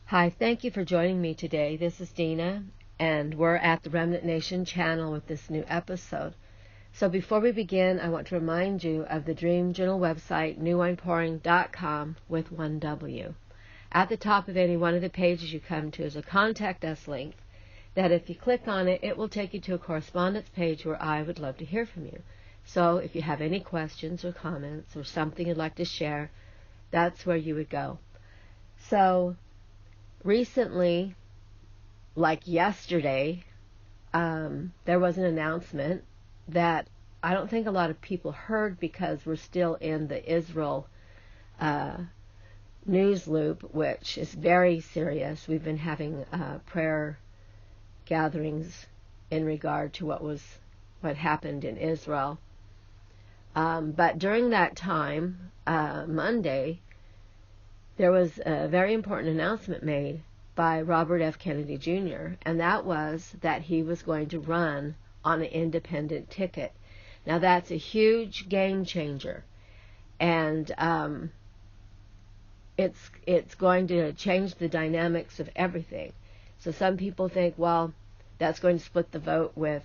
Hi, thank you for joining me today. This is Deana, and we're at the Remnant Nation channel with this new episode. So before we begin, I want to remind you of the Dream Journal website, newwinepouring.com with one W. At the top of any one of the pages you come to is a Contact Us link that if you click on it, it will take you to a correspondence page where I would love to hear from you. So if you have any questions or comments or something you'd like to share, that's where you would go. So recently, like yesterday, there was an announcement that I don't think a lot of people heard because we're still in the Israel news loop, which is very serious. We've been having prayer gatherings in regard to what happened in Israel. But during that time, Monday, there was a very important announcement made by Robert F. Kennedy Jr., and that was that he was going to run on an independent ticket. Now that's a huge game changer, and it's going to change the dynamics of everything. So some people think, well, that's going to split the vote with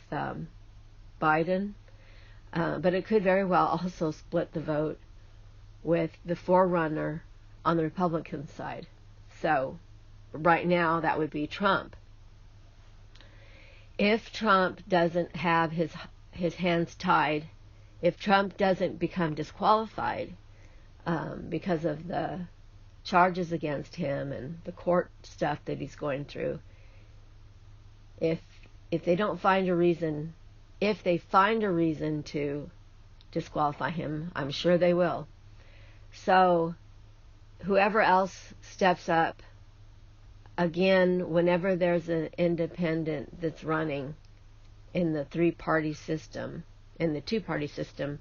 Biden, but it could very well also split the vote with the forerunner on the Republican side. So right now that would be Trump. If Trump doesn't have his hands tied, if Trump doesn't become disqualified because of the charges against him and the court stuff that he's going through, if they don't find a reason, if they find a reason to disqualify him, I'm sure they will. So whoever else steps up, again, whenever there's an independent that's running in the three-party system, in the two-party system,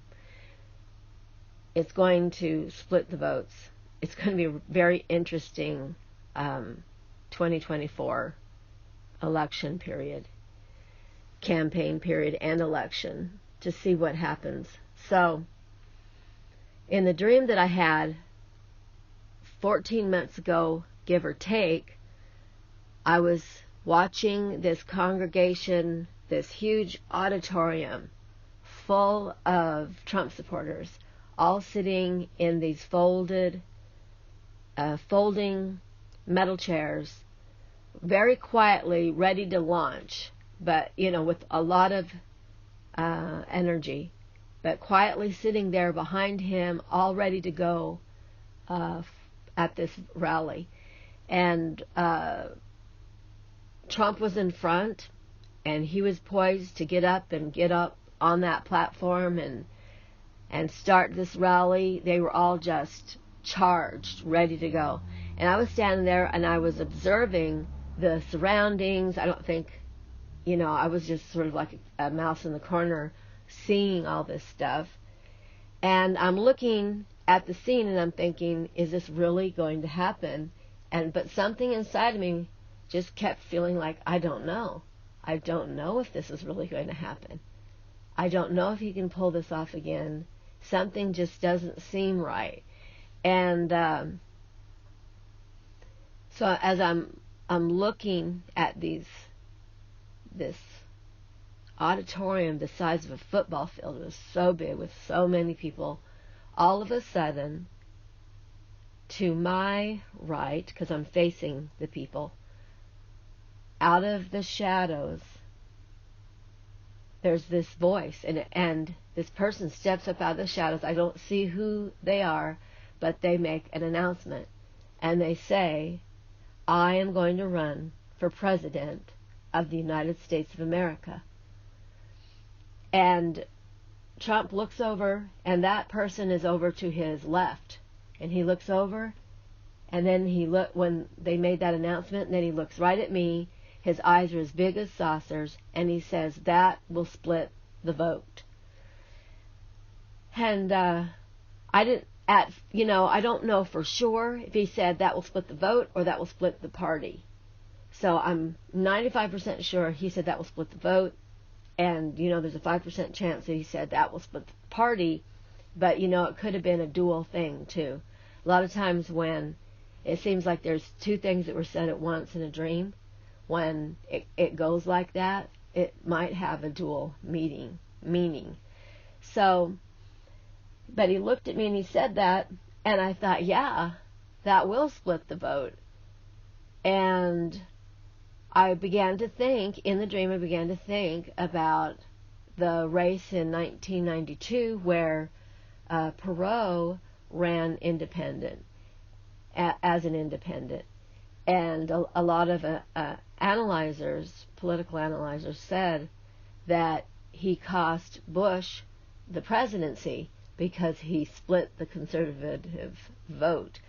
it's going to split the votes. It's going to be a very interesting 2024 election period, campaign period, and election to see what happens. So, in the dream that I had 14 months ago, give or take, I was watching this congregation, this huge auditorium full of Trump supporters, all sitting in these folding metal chairs, very quietly ready to launch, but, with a lot of energy, but quietly sitting there behind him, all ready to go at this rally. And Trump was in front, and he was poised to get up on that platform and start this rally. They were all just charged, ready to go. And I was standing there, and I was observing the surroundings. I don't think, I was just sort of like a mouse in the corner seeing all this stuff. And I'm looking at the scene, and I'm thinking, is this really going to happen? But something inside of me just kept feeling like, I don't know. I don't know if this is really going to happen. I don't know if he can pull this off again. Something just doesn't seem right. And so as I'm looking at this auditorium the size of a football field, it was so big with so many people, all of a sudden, to my right, because I'm facing the people, out of the shadows, there's this voice, and this person steps up out of the shadows. I don't see who they are, but they make an announcement, and they say, I am going to run for president of the United States of America. And Trump looks over, and that person is over to his left, and he looks over, and then when they made that announcement, and then he looks right at me. His eyes are as big as saucers, and he says, that will split the vote. And I don't know for sure if he said that will split the vote or that will split the party. So I'm 95% sure he said that will split the vote, and there's a 5% chance that he said that will split the party, but it could have been a dual thing too. A lot of times when it seems like there's two things that were said at once in a dream. When it goes like that, it might have a dual meaning. So, but he looked at me and he said that, and I thought, yeah, that will split the vote. And I began to think, in the dream, I began to think about the race in 1992 where Perot ran independent, as an independent. And a lot of analyzers, political analyzers, said that he cost Bush the presidency because he split the conservative vote.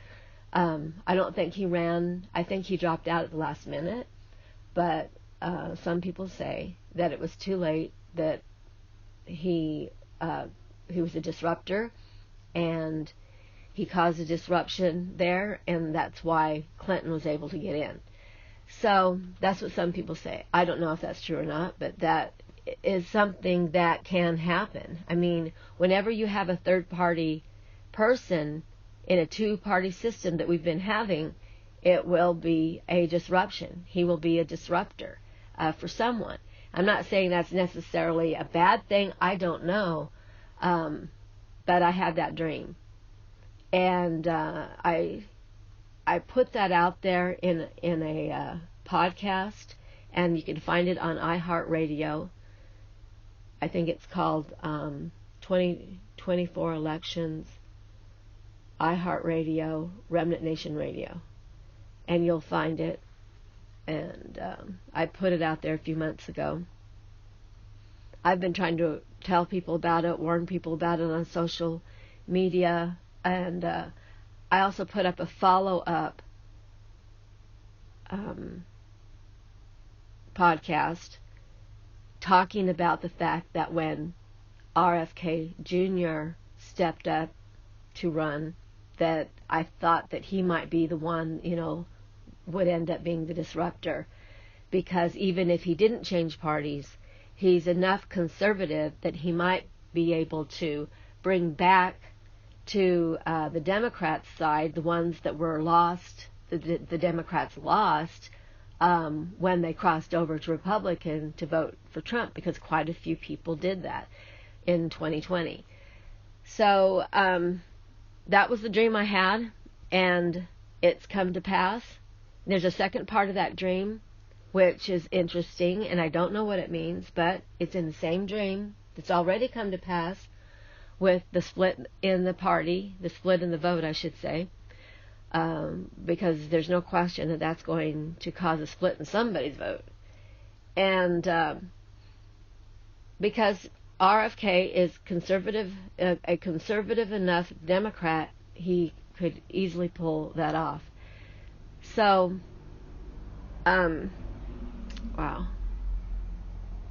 I don't think he ran. I think he dropped out at the last minute. But some people say that it was too late, that he was a disruptor, and he caused a disruption there, and that's why Clinton was able to get in. So that's what some people say. I don't know if that's true or not, but that is something that can happen. I mean, whenever you have a third-party person in a two-party system that we've been having, it will be a disruption. He will be a disruptor for someone. I'm not saying that's necessarily a bad thing. I don't know. But I had that dream. And I put that out there in a podcast, and you can find it on iHeart Radio. I think it's called 2024 Elections, iHeart Radio, Remnant Nation Radio. And you'll find it. And I put it out there a few months ago. I've been trying to tell people about it, warn people about it on social media, and I also put up a follow-up podcast talking about the fact that when RFK Jr. stepped up to run, that I thought that he might be the one, would end up being the disruptor, because even if he didn't change parties, he's enough conservative that he might be able to bring back to the Democrats' side, the ones that were lost, the Democrats lost when they crossed over to Republican to vote for Trump, because quite a few people did that in 2020. So that was the dream I had, and it's come to pass. There's a second part of that dream, which is interesting, and I don't know what it means, but it's in the same dream. It's already come to pass with the split in the party, the split in the vote, I should say, because there's no question that that's going to cause a split in somebody's vote. And because RFK is conservative, a conservative enough Democrat, he could easily pull that off. So, wow. I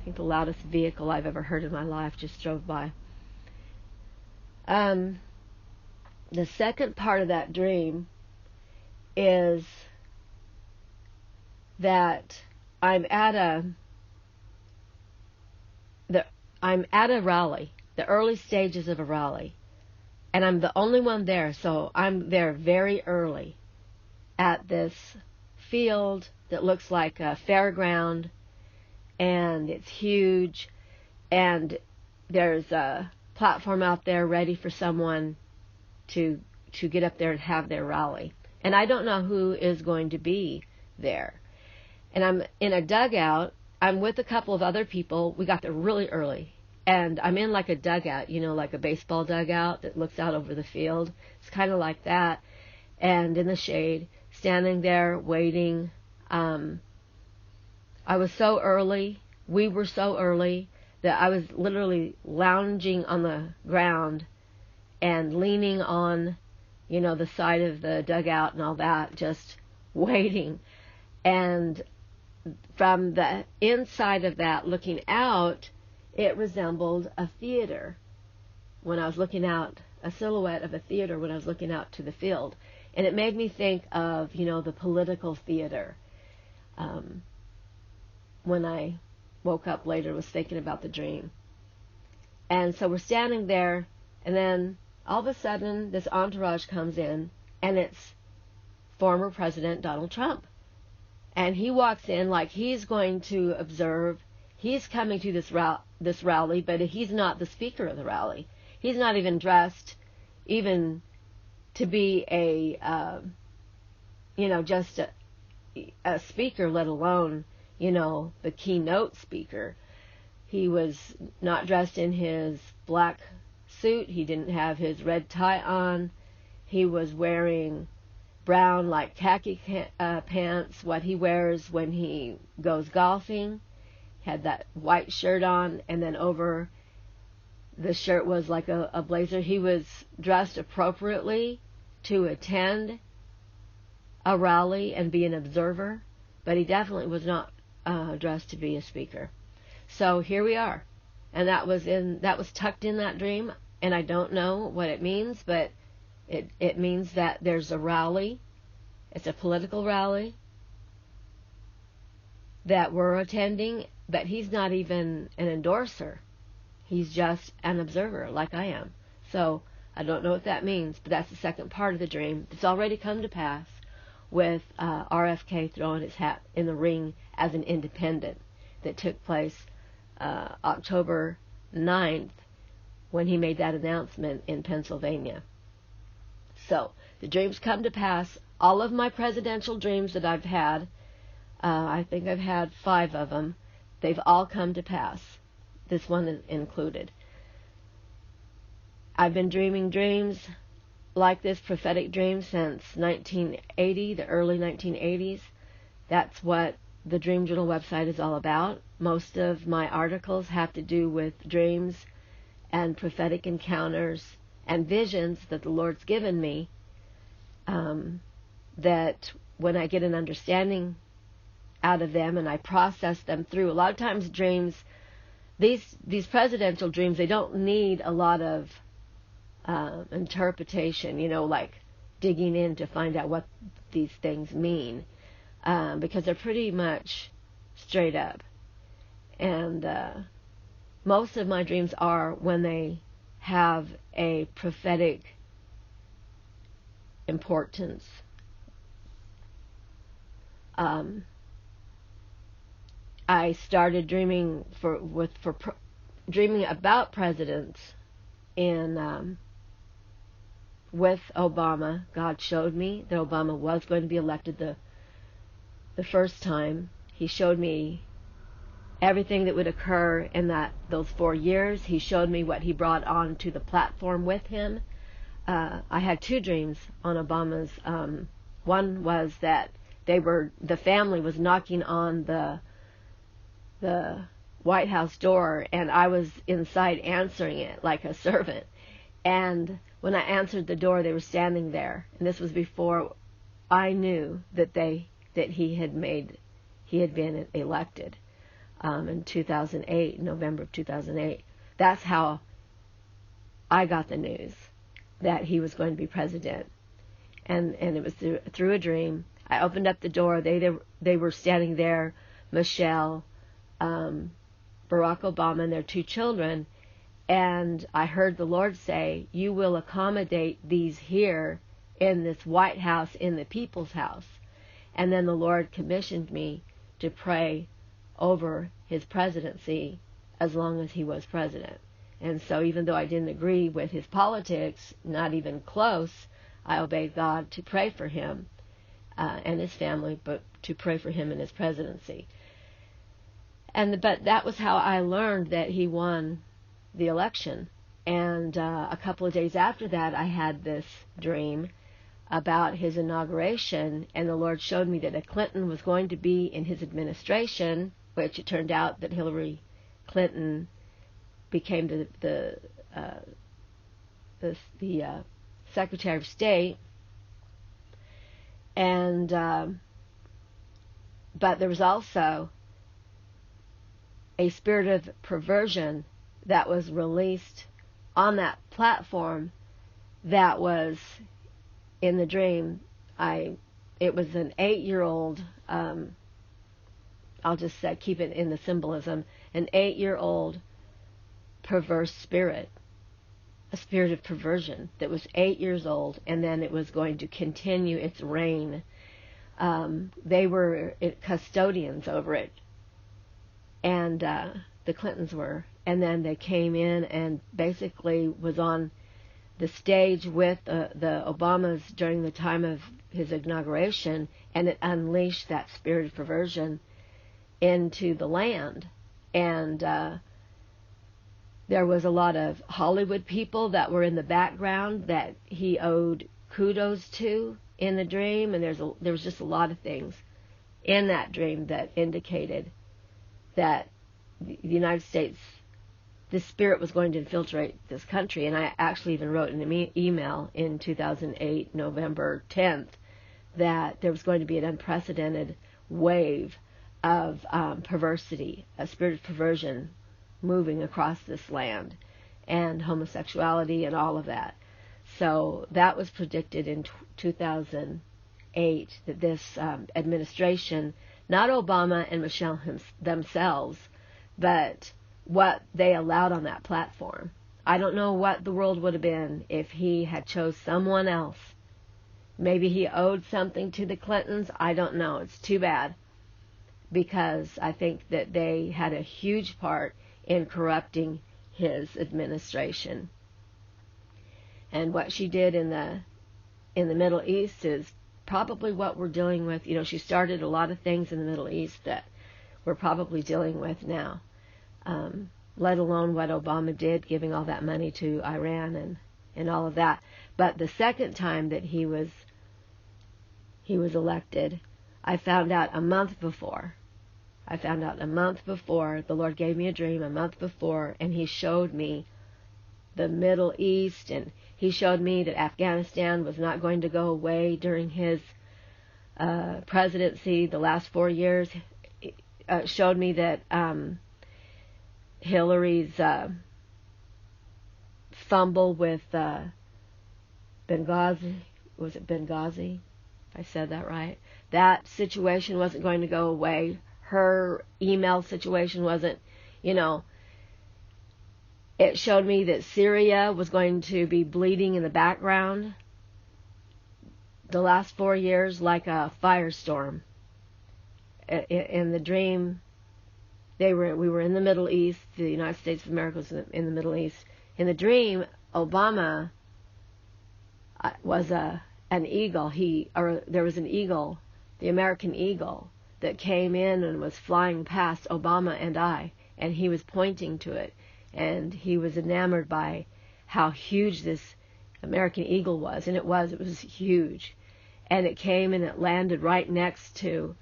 think the loudest vehicle I've ever heard in my life just drove by. The second part of that dream is that I'm at a rally, the early stages of a rally, and I'm the only one there, so I'm there very early at this field that looks like a fairground, and it's huge, and there's a platform out there ready for someone to get up there and have their rally. And I don't know who is going to be there. And I'm in a dugout. I'm with a couple of other people. We got there really early. And I'm in like a dugout, like a baseball dugout that looks out over the field. It's kind of like that. And in the shade, standing there waiting. I was so early. We were so early that I was literally lounging on the ground and leaning on, the side of the dugout and all that, just waiting. And from the inside of that, looking out, it resembled a theater. When I was looking out, a silhouette of a theater when I was looking out to the field. And it made me think of, the political theater. When I woke up later, was thinking about the dream. And so we're standing there, and then all of a sudden this entourage comes in, and it's former President Donald Trump. And he walks in like he's going to observe. He's coming to this rally, but he's not the speaker of the rally. He's not even dressed even to be just a speaker, let alone, the keynote speaker. He was not dressed in his black suit. He didn't have his red tie on. He was wearing brown, like khaki pants, what he wears when he goes golfing. Had that white shirt on, and then over the shirt was like a blazer. He was dressed appropriately to attend a rally and be an observer, but he definitely was not dressed to be a speaker. So here we are, and that was tucked in that dream, and I don't know what it means, but it means that there's a rally. It's a political rally that we're attending, but he's not even an endorser. He's just an observer, like I am. So I don't know what that means, but that's the second part of the dream. It's already come to pass with RFK throwing his hat in the ring as an independent that took place October 9th when he made that announcement in Pennsylvania. So the dreams come to pass. All of my presidential dreams that I've had, I think I've had 5 of them, they've all come to pass. This one is included. I've been dreaming dreams like this, prophetic dreams, since 1980, the early 1980s. That's what the Dream Journal website is all about. Most of my articles have to do with dreams and prophetic encounters and visions that the Lord's given me, that when I get an understanding out of them and I process them through. A lot of times dreams, these presidential dreams, they don't need a lot of interpretation, like digging in to find out what these things mean, because they're pretty much straight up. And most of my dreams are when they have a prophetic importance. I started dreaming dreaming about presidents with Obama. God showed me that Obama was going to be elected the first time. He showed me everything that would occur in those 4 years. He showed me what he brought onto the platform with him. I had 2 dreams on Obama's. One was that the family was knocking on the White House door, and I was inside answering it like a servant. And when I answered the door, they were standing there. And this was before I knew that he had been elected in 2008, November of 2008. That's how I got the news that he was going to be president. And it was through a dream. I opened up the door. They were standing there, Michelle, Barack Obama, and their 2 children. And I heard the Lord say, "You will accommodate these here in this White House, in the people's house." And then the Lord commissioned me to pray over his presidency as long as he was president. And so even though I didn't agree with his politics, not even close, I obeyed God to pray for him and his family, but to pray for him in his presidency. But that was how I learned that he won the election. And a couple of days after that, I had this dream about his inauguration, and the Lord showed me that a Clinton was going to be in his administration, which it turned out that Hillary Clinton became the Secretary of State. And but there was also a spirit of perversion that was released on that platform that was in the dream. It was an 8-year-old, I'll just say, keep it in the symbolism, an 8-year-old perverse spirit, a spirit of perversion that was 8 years old, and then it was going to continue its reign They were custodians over it, and the Clintons were. And then they came in and basically was on the stage with the Obamas during the time of his inauguration, and it unleashed that spirit of perversion into the land. And there was a lot of Hollywood people that were in the background that he owed kudos to in the dream, and there was just a lot of things in that dream that indicated that the United States, the spirit was going to infiltrate this country. And I actually even wrote in an email in 2008, November 10th, that there was going to be an unprecedented wave of perversity, a spirit of perversion moving across this land, and homosexuality and all of that. So that was predicted in 2008, that this administration, not Obama and Michelle themselves, but what they allowed on that platform. I don't know what the world would have been if he had chose someone else. Maybe he owed something to the Clintons. I don't know. It's too bad, because I think that they had a huge part in corrupting his administration. And what she did in the Middle East is probably what we're dealing with. You know, she started a lot of things in the Middle East that we're probably dealing with now, let alone what Obama did, giving all that money to Iran and all of that. But the second time that he was elected, I found out a month before. The Lord gave me a dream a month before, and he showed me the Middle East, and he showed me that Afghanistan was not going to go away during his presidency the last 4 years. Showed me that Hillary's fumble with Benghazi, was it Benghazi? If I said that right. That situation wasn't going to go away. Her email situation wasn't, it showed me that Syria was going to be bleeding in the background the last 4 years like a firestorm. In the dream, we were in the Middle East. The United States of America was in the Middle East. In the dream, Obama was an eagle. There was an eagle, the American eagle, that came in and was flying past Obama and I, and he was pointing to it, and he was enamored by how huge this American eagle was, and it was huge, and it came and it landed right next to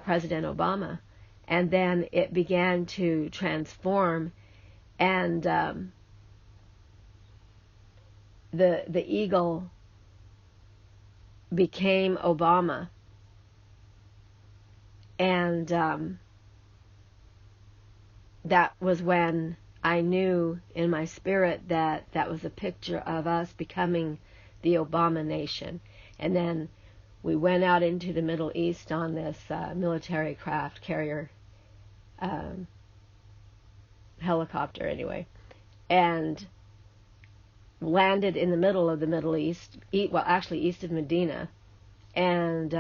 President Obama, and then it began to transform, and the eagle became Obama, and that was when I knew in my spirit that that was a picture of us becoming the Obama nation. And then we went out into the Middle East on this military craft carrier helicopter anyway, and landed in the middle of the Middle East, east of Medina, and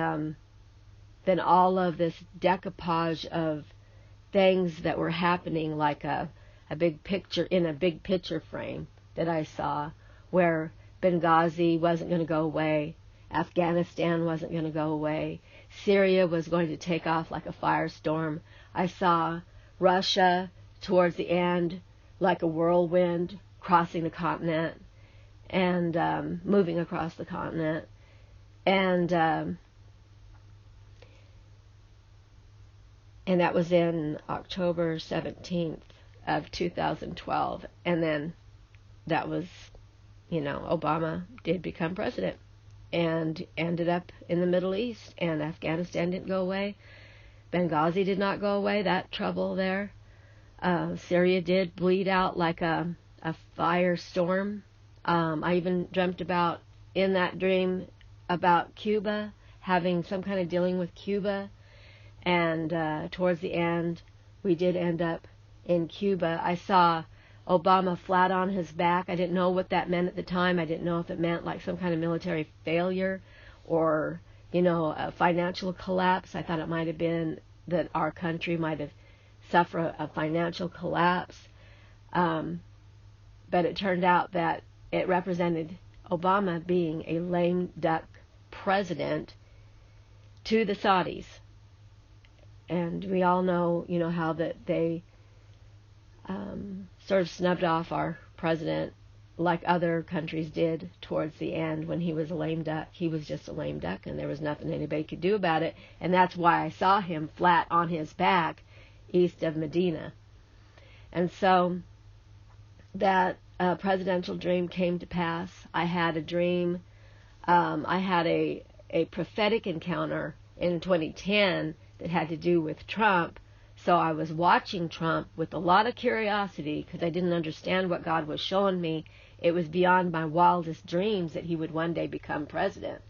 then all of this decoupage of things that were happening, like a big picture in a big picture frame that I saw, where Benghazi wasn't going to go away, Afghanistan wasn't going to go away, Syria was going to take off like a firestorm. I saw Russia towards the end like a whirlwind crossing the continent and moving across the continent, and that was in October 17th of 2012. And then that was, Obama did become president and ended up in the Middle East, and Afghanistan didn't go away. Benghazi did not go away, that trouble there. Syria did bleed out like a firestorm. I even dreamt about, in that dream, about Cuba, having some kind of dealing with Cuba. And towards the end, we did end up in Cuba. I saw Obama flat on his back. I didn't know what that meant at the time. I didn't know if it meant like some kind of military failure or a financial collapse. I thought it might have been that our country might have suffered a financial collapse. But it turned out that it represented Obama being a lame duck president to the Saudis. And we all know, how that they sort of snubbed off our president like other countries did towards the end when he was a lame duck. He was just a lame duck, and there was nothing anybody could do about it. And that's why I saw him flat on his back east of Medina. And so that presidential dream came to pass. I had a dream. I had a prophetic encounter in 2010 that had to do with Trump. So I was watching Trump with a lot of curiosity because I didn't understand what God was showing me. It was beyond my wildest dreams that he would one day become president.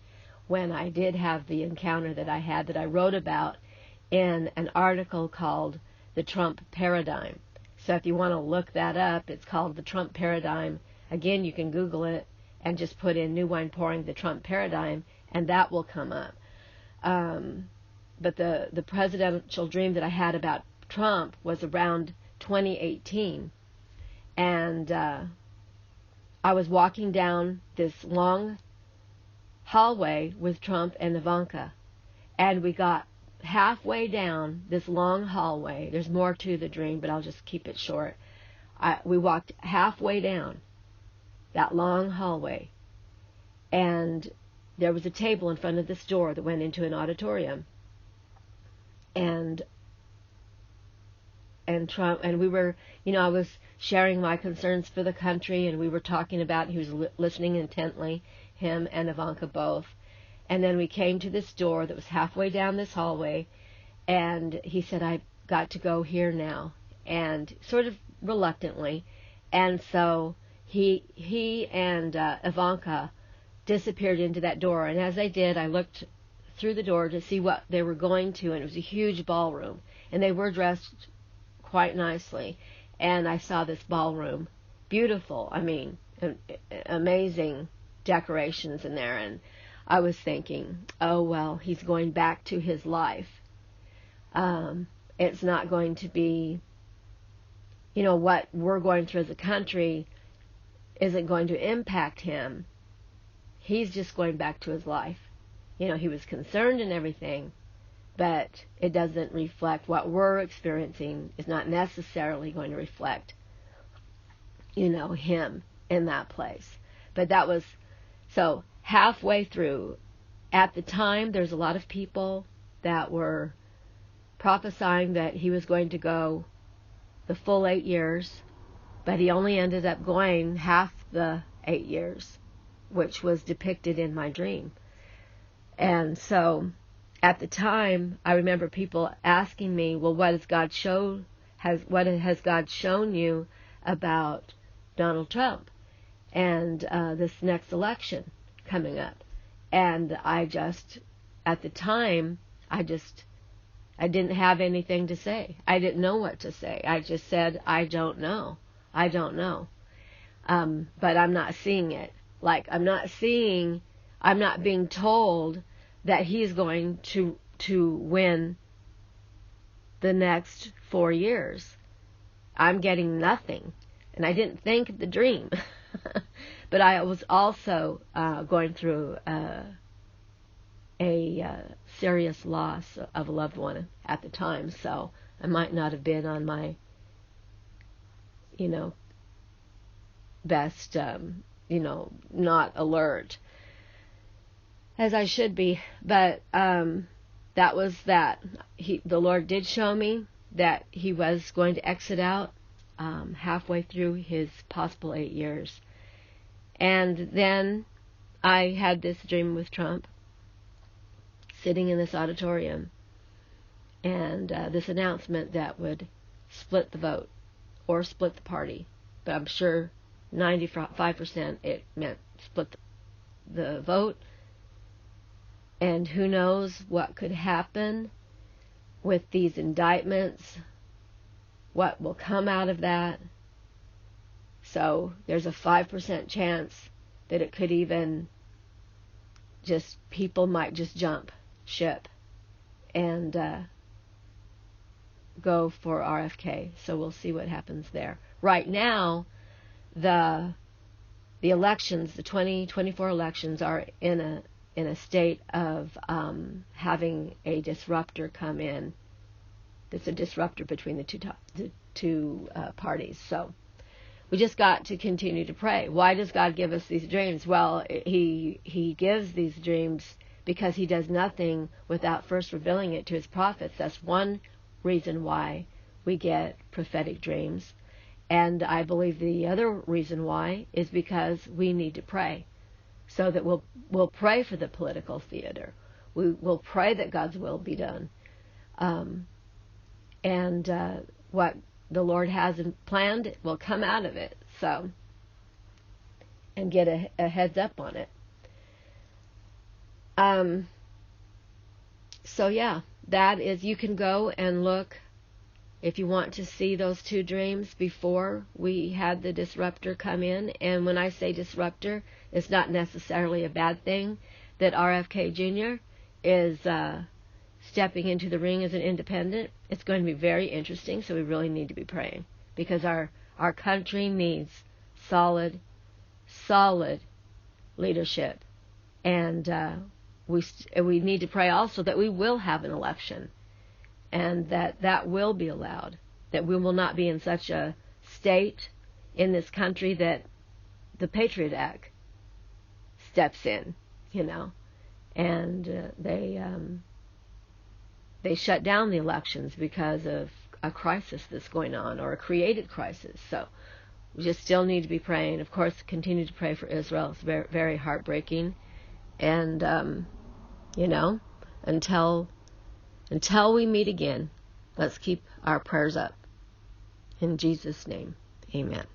When I did have the encounter that I had, that I wrote about in an article called The Trump Paradigm. So if you want to look that up, it's called The Trump Paradigm. Again, you can Google it and just put in New Wine Pouring The Trump Paradigm, and that will come up. But the presidential dream that I had about Trump was around 2018. And I was walking down this long hallway with Trump and Ivanka. And we got halfway down this long hallway. There's more to the dream, but I'll just keep it short. We walked halfway down that long hallway. And there was a table in front of this door that went into an auditorium. And Trump, and we were, I was sharing my concerns for the country, and we were talking about, he was listening intently, him and Ivanka both. And then we came to this door that was halfway down this hallway, and he said, I've got to go here now, and sort of reluctantly. And so he and Ivanka disappeared into that door, and as they did, I looked through the door to see what they were going to, and it was a huge ballroom, and they were dressed quite nicely. And I saw this ballroom, beautiful, amazing decorations in there, and I was thinking, oh well, he's going back to his life. It's not going to be, what we're going through as a country isn't going to impact him. He's just going back to his life. He was concerned and everything, but it doesn't reflect what we're experiencing, is not necessarily going to reflect, him in that place. But that was, so halfway through, at the time, there's a lot of people that were prophesying that he was going to go the full 8 years, but he only ended up going half the 8 years, which was depicted in my dream. And so at the time, I remember people asking me, well, what has God shown you about Donald Trump and this next election coming up? And at the time, I didn't have anything to say. I didn't know what to say. I just said, I don't know. But I'm not seeing it. I'm not being told that he's going to win the next 4 years. I'm getting nothing. And I didn't think of the dream. But I was also going through a serious loss of a loved one at the time. So I might not have been on my, best, not alert as I should be. But that was that. The Lord did show me that he was going to exit out halfway through his possible 8 years. And then I had this dream with Trump sitting in this auditorium, and this announcement that would split the vote or split the party. But I'm sure 95% it meant split the vote. And who knows what could happen with these indictments, what will come out of that. So there's a 5% chance that it could even just people might just jump ship and go for RFK. So we'll see what happens there. Right now, the elections, the 2024 elections, are in a state of having a disruptor come in. That's a disruptor between the two parties. So we just got to continue to pray. Why does God give us these dreams? Well, He gives these dreams because He does nothing without first revealing it to His prophets. That's one reason why we get prophetic dreams. And I believe the other reason why is because we need to pray, so that we'll pray for the political theater. We will pray that God's will be done, and what the Lord has planned will come out of it. So, and get a heads up on it. So yeah, that is. You can go and look. If you want to see those two dreams before we had the disruptor come in, and when I say disruptor, it's not necessarily a bad thing, that RFK Jr. is stepping into the ring as an independent. It's going to be very interesting, so we really need to be praying, because our country needs solid leadership, and we need to pray also that we will have an election, and that will be allowed, that we will not be in such a state in this country that the Patriot Act steps in, and they shut down the elections because of a crisis that's going on, or a created crisis. So we just still need to be praying. Of course, continue to pray for Israel. It's very, very heartbreaking, and until we meet again, let's keep our prayers up. In Jesus' name, amen.